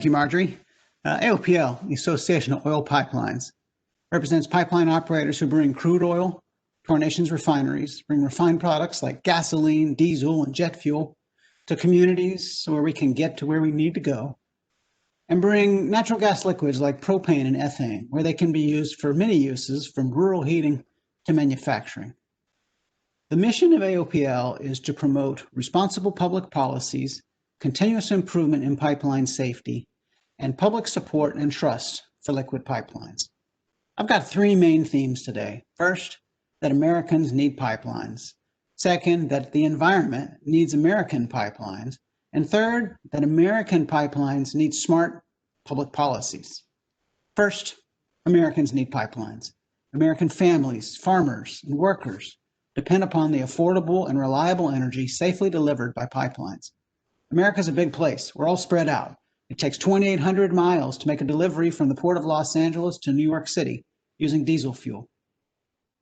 you, Marjorie. Aopl, the Association of Oil Pipelines, represents pipeline operators who bring crude oil to our nation's refineries, bring refined products like gasoline, diesel, and jet fuel to communities where we can get to where we need to go, and bring natural gas liquids like propane and ethane, where they can be used for many uses, from rural heating to manufacturing. The mission of Aopl is to promote responsible public policies, continuous improvement in pipeline safety, and public support and trust for liquid pipelines. I've got three main themes today. First, that Americans need pipelines. Second, that the environment needs American pipelines. And third, that American pipelines need smart public policies. First, Americans need pipelines. American families, farmers, and workers depend upon the affordable and reliable energy safely delivered by pipelines. America's a big place. We're all spread out. It takes 2,800 miles to make a delivery from the Port of Los Angeles to New York City using diesel fuel.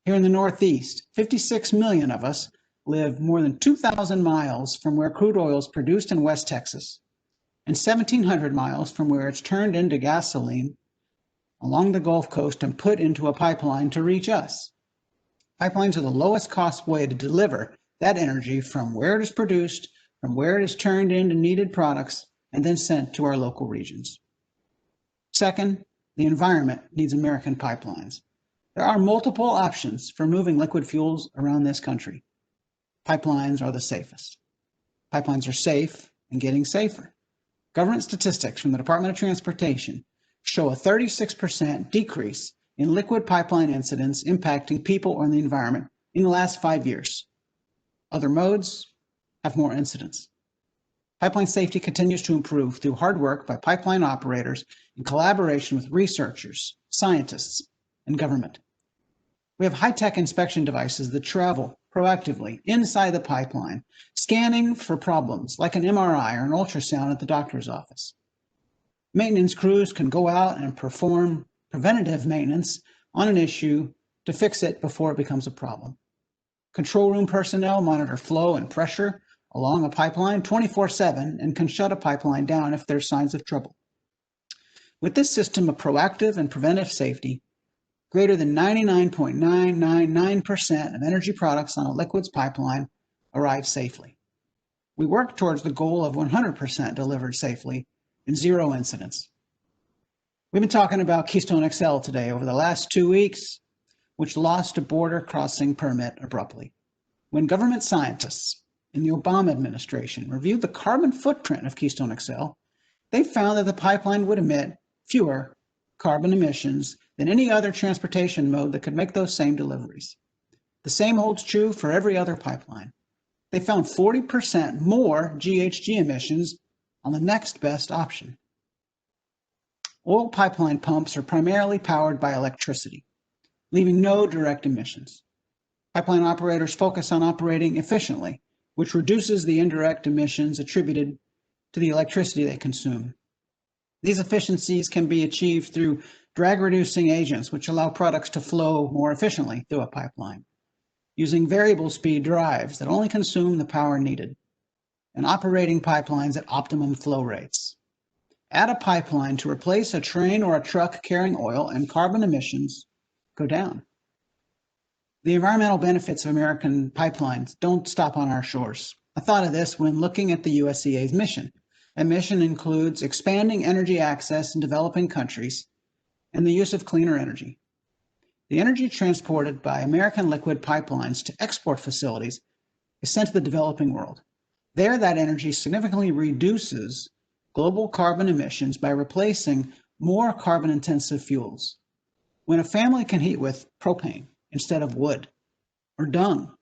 Here in the Northeast, 56 million of us live more than 2,000 miles from where crude oil is produced in West Texas, and 1,700 miles from where it's turned into gasoline along the Gulf Coast and put into a pipeline to reach us. Pipelines are the lowest cost way to deliver that energy from where it is produced, from where it is turned into needed products, and then sent to our local regions. Second, the environment needs American pipelines. There are multiple options for moving liquid fuels around this country. Pipelines are the safest. Pipelines are safe and getting safer. Government statistics from the Department of Transportation show a 36% decrease in liquid pipeline incidents impacting people or the environment in the last 5 years. Other modes have more incidents. Pipeline safety continues to improve through hard work by pipeline operators in collaboration with researchers, scientists, and government. We have high-tech inspection devices that travel proactively inside the pipeline, scanning for problems like an MRI or an ultrasound at the doctor's office. Maintenance crews can go out and perform preventative maintenance on an issue to fix it before it becomes a problem. Control room personnel monitor flow and pressure along a pipeline 24/7 and can shut a pipeline down if there's signs of trouble. With this system of proactive and preventive safety, greater than 99.999% of energy products on a liquids pipeline arrive safely. We work towards the goal of 100% delivered safely and zero incidents. We've been talking about Keystone XL today over the last 2 weeks, which lost a border crossing permit abruptly. When government scientists in the Obama administration reviewed the carbon footprint of Keystone XL, they found that the pipeline would emit fewer carbon emissions than any other transportation mode that could make those same deliveries. The same holds true for every other pipeline. They found 40% more GHG emissions on the next best option. Oil pipeline pumps are primarily powered by electricity, leaving no direct emissions. Pipeline operators focus on operating efficiently, which reduces the indirect emissions attributed to the electricity they consume. These efficiencies can be achieved through drag-reducing agents, which allow products to flow more efficiently through a pipeline, using variable speed drives that only consume the power needed, and operating pipelines at optimum flow rates. Add a pipeline to replace a train or a truck carrying oil, and carbon emissions go down. The environmental benefits of American pipelines don't stop on our shores. I thought of this when looking at the USEA's mission. That mission includes expanding energy access in developing countries and the use of cleaner energy. The energy transported by American liquid pipelines to export facilities is sent to the developing world. There, that energy significantly reduces global carbon emissions by replacing more carbon-intensive fuels. When a family can heat with propane instead of wood or dung,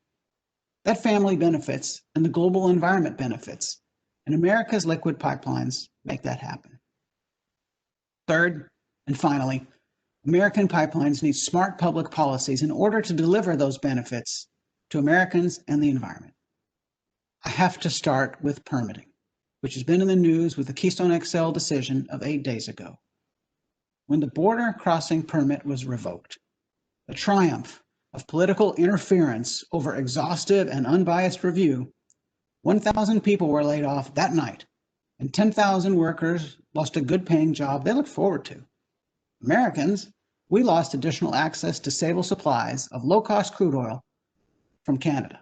that family benefits and the global environment benefits, and America's liquid pipelines make that happen. Third, and finally, American pipelines need smart public policies in order to deliver those benefits to Americans and the environment. I have to start with permitting, which has been in the news with the Keystone XL decision of 8 days ago. When the border crossing permit was revoked, the triumph of political interference over exhaustive and unbiased review, 1,000 people were laid off that night and 10,000 workers lost a good-paying job they looked forward to. Americans, we lost additional access to stable supplies of low-cost crude oil from Canada.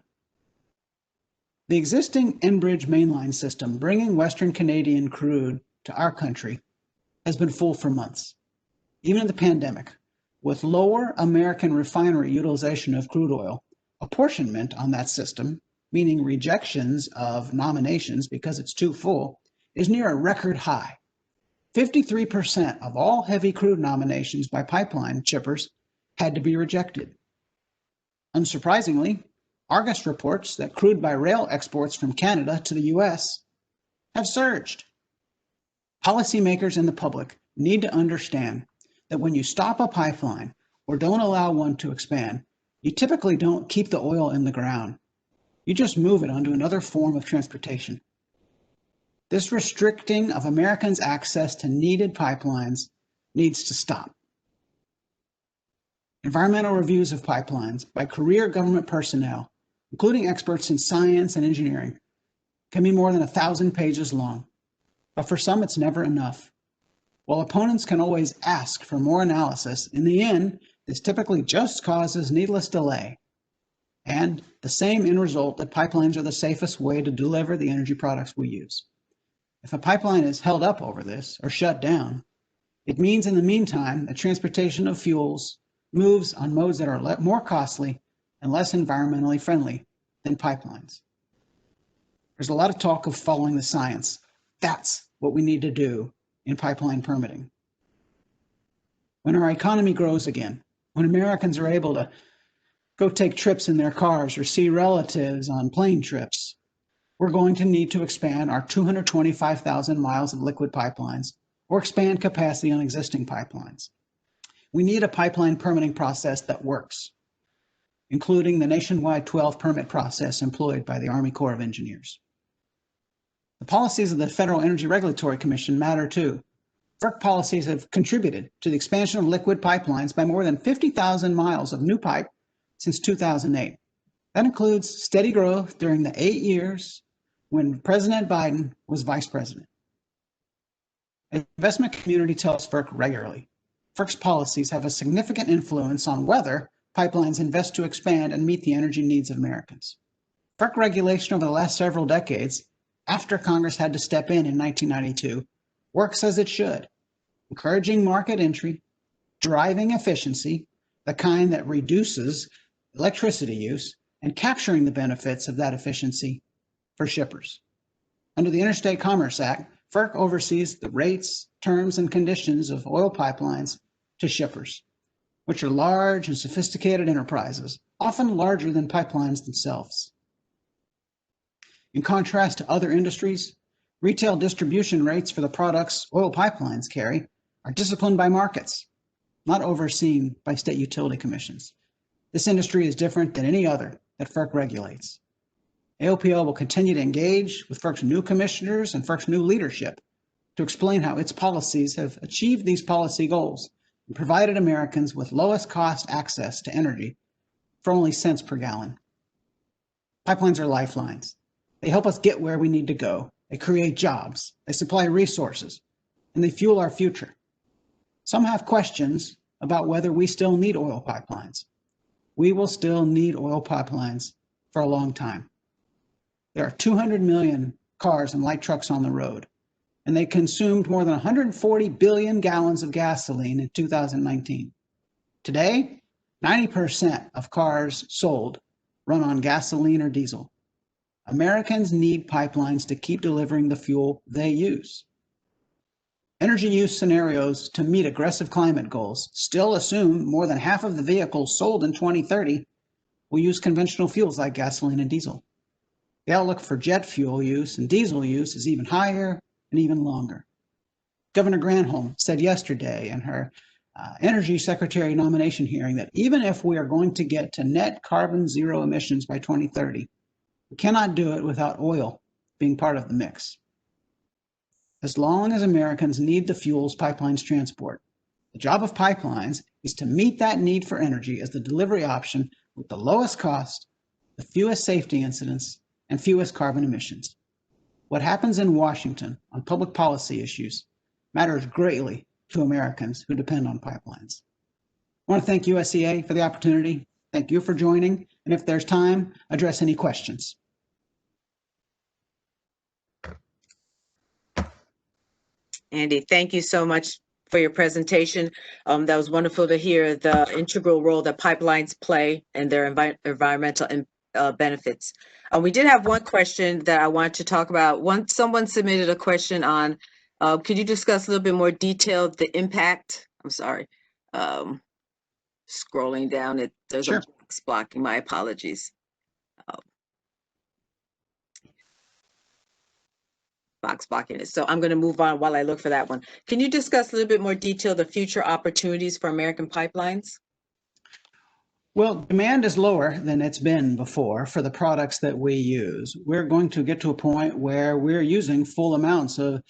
The existing Enbridge mainline system bringing Western Canadian crude to our country has been full for months. Even in the pandemic, with lower American refinery utilization of crude oil, apportionment on that system, meaning rejections of nominations because it's too full, is near a record high. 53% of all heavy crude nominations by pipeline shippers had to be rejected. Unsurprisingly, Argus reports that crude by rail exports from Canada to the US have surged. Policymakers and the public need to understand that when you stop a pipeline or don't allow one to expand, you typically don't keep the oil in the ground. You just move it onto another form of transportation. This restricting of Americans' access to needed pipelines needs to stop. Environmental reviews of pipelines by career government personnel, including experts in science and engineering, can be more than 1,000 pages long. But for some, it's never enough. While opponents can always ask for more analysis, in the end, this typically just causes needless delay and the same end result that pipelines are the safest way to deliver the energy products we use. If a pipeline is held up over this or shut down, it means in the meantime that transportation of fuels moves on modes that are more costly and less environmentally friendly than pipelines. There's a lot of talk of following the science. That's what we need to do in pipeline permitting. When our economy grows again, when Americans are able to go take trips in their cars or see relatives on plane trips, we're going to need to expand our 225,000 miles of liquid pipelines or expand capacity on existing pipelines. We need a pipeline permitting process that works, including the nationwide 12 permit process employed by the Army Corps of Engineers. The policies of the Federal Energy Regulatory Commission matter too. FERC policies have contributed to the expansion of liquid pipelines by more than 50,000 miles of new pipe since 2008. That includes steady growth during the 8 years when President Biden was vice president. The investment community tells FERC regularly, FERC's policies have a significant influence on whether pipelines invest to expand and meet the energy needs of Americans. FERC regulation over the last several decades, after Congress had to step in 1992, works as it should, encouraging market entry, driving efficiency, the kind that reduces electricity use, and capturing the benefits of that efficiency for shippers. Under the Interstate Commerce Act, FERC oversees the rates, terms, and conditions of oil pipelines to shippers, which are large and sophisticated enterprises, often larger than pipelines themselves. In contrast to other industries, retail distribution rates for the products oil pipelines carry are disciplined by markets, not overseen by state utility commissions. This industry is different than any other that FERC regulates. Aopl will continue to engage with FERC's new commissioners and FERC's new leadership to explain how its policies have achieved these policy goals and provided Americans with lowest cost access to energy for only cents per gallon. Pipelines are lifelines. They help us get where we need to go. They create jobs. They supply resources, and they fuel our future. Some have questions about whether we still need oil pipelines. We will still need oil pipelines for a long time. There are 200 million cars and light trucks on the road, and they consumed more than 140 billion gallons of gasoline in 2019. Today, 90% of cars sold run on gasoline or diesel. Americans need pipelines to keep delivering the fuel they use. Energy use scenarios to meet aggressive climate goals still assume more than half of the vehicles sold in 2030 will use conventional fuels like gasoline and diesel. The outlook for jet fuel use and diesel use is even higher and even longer. Governor Granholm said yesterday in her Energy Secretary nomination hearing that even if we are going to get to net carbon zero emissions by 2030, we cannot do it without oil being part of the mix. As long as Americans need the fuels pipelines transport, the job of pipelines is to meet that need for energy as the delivery option with the lowest cost, the fewest safety incidents, and fewest carbon emissions. what happens in Washington on public policy issues matters greatly to Americans who depend on pipelines. I want to thank USEA for the opportunity. Thank you for joining. And if there's time, address any questions. Andy, thank you so much for your presentation. That was wonderful to hear the integral role that pipelines play and their environmental benefits. We did have one question that I wanted to talk about. Someone submitted a question on, could you discuss a little bit more detail the impact? I'm sorry, scrolling down, there's Sure. a box blocking, my apologies. Box blocking it. So I'm going to move on while I look for that one. Can you discuss a little bit more detail the future opportunities for American pipelines? Well, demand is lower than it's been before for the products that we use. We're going to get to a point where we're using full amounts of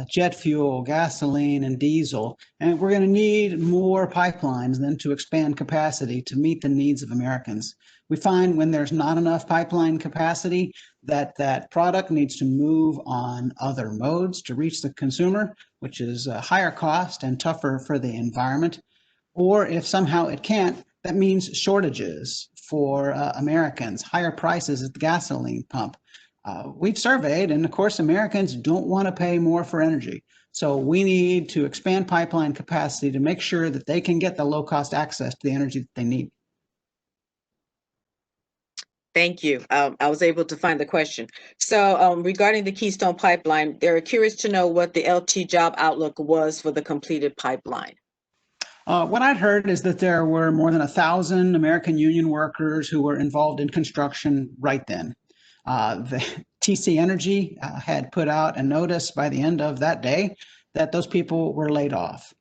jet fuel, gasoline, and diesel, and we're going to need more pipelines than to expand capacity to meet the needs of Americans. We find when there's not enough pipeline capacity that that product needs to move on other modes to reach the consumer, which is a higher cost and tougher for the environment. Or if somehow it can't, that means shortages for Americans, higher prices at the gasoline pump. We've surveyed, and of course, Americans don't want to pay more for energy. So we need to expand pipeline capacity to make sure that they can get the low-cost access to the energy that they need. Thank you. I was able to find the question. So regarding the Keystone Pipeline, they're curious to know what the LT job outlook was for the completed pipeline. What I'd heard is that there were more than 1,000 American union workers who were involved in construction right then. The TC Energy had put out a notice by the end of that day that those people were laid off.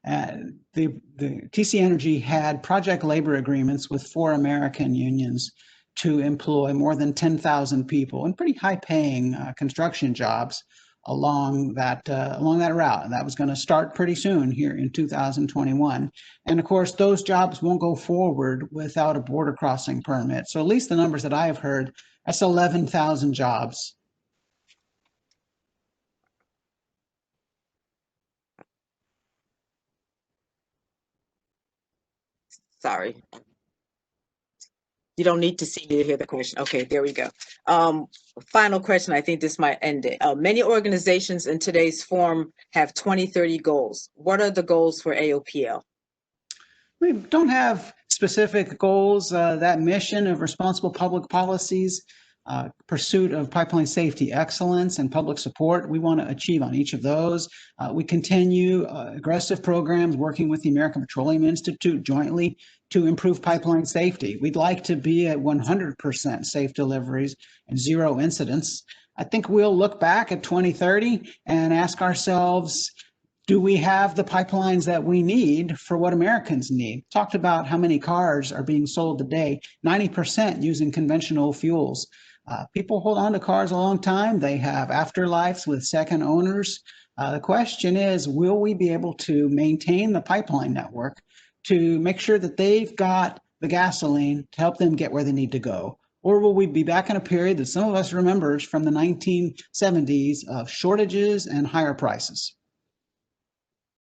The TC Energy had project labor agreements with 4 American unions to employ more than 10,000 people in pretty high-paying construction jobs along that route. And that was going to start pretty soon here in 2021. And of course, those jobs won't go forward without a border crossing permit. So at least the numbers that I have heard, that's 11,000 jobs. Sorry. You don't need to see me to hear the question. Okay, there we go. Final question. I think this might end it. Many organizations in today's forum have 2030 goals. What are the goals for AOPL? We don't have specific goals. That mission of responsible public policies, pursuit of pipeline safety excellence and public support, we want to achieve on each of those. We continue aggressive programs working with the American Petroleum Institute jointly to improve pipeline safety. We'd like to be at 100% safe deliveries and 0 incidents. I think we'll look back at 2030 and ask ourselves, do we have the pipelines that we need for what Americans need? Talked about how many cars are being sold today, 90% using conventional fuels. People hold on to cars a long time. They have afterlives with second owners. The question is, will we be able to maintain the pipeline network to make sure that they've got the gasoline to help them get where they need to go? Or will we be back in a period that some of us remembers from the 1970s of shortages and higher prices?